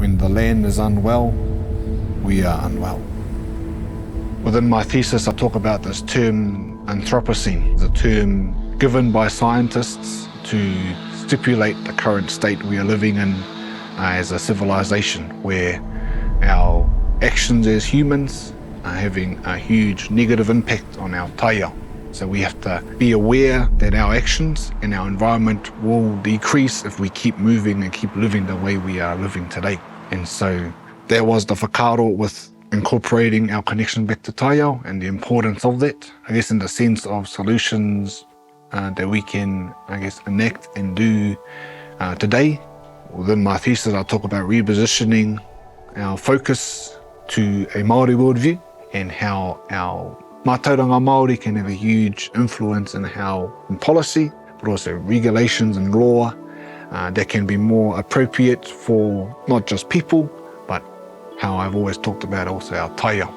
When the land is unwell, we are unwell. Within my thesis, I talk about this term Anthropocene, the term given by scientists to stipulate the current state we are living in as a civilization, where our actions as humans are having a huge negative impact on our Taiao. So we have to be aware that our actions and our environment will decrease if we keep moving and keep living the way we are living today. And so that was the whakaaro with incorporating our connection back to Taiao and the importance of that, I guess in the sense of solutions that we can, enact and do today. Within my thesis, I talk about repositioning our focus to a Māori worldview and how our mātauranga Māori can have a huge influence in policy, but also regulations and law that can be more appropriate for not just people, but how I've always talked about also our Taiao.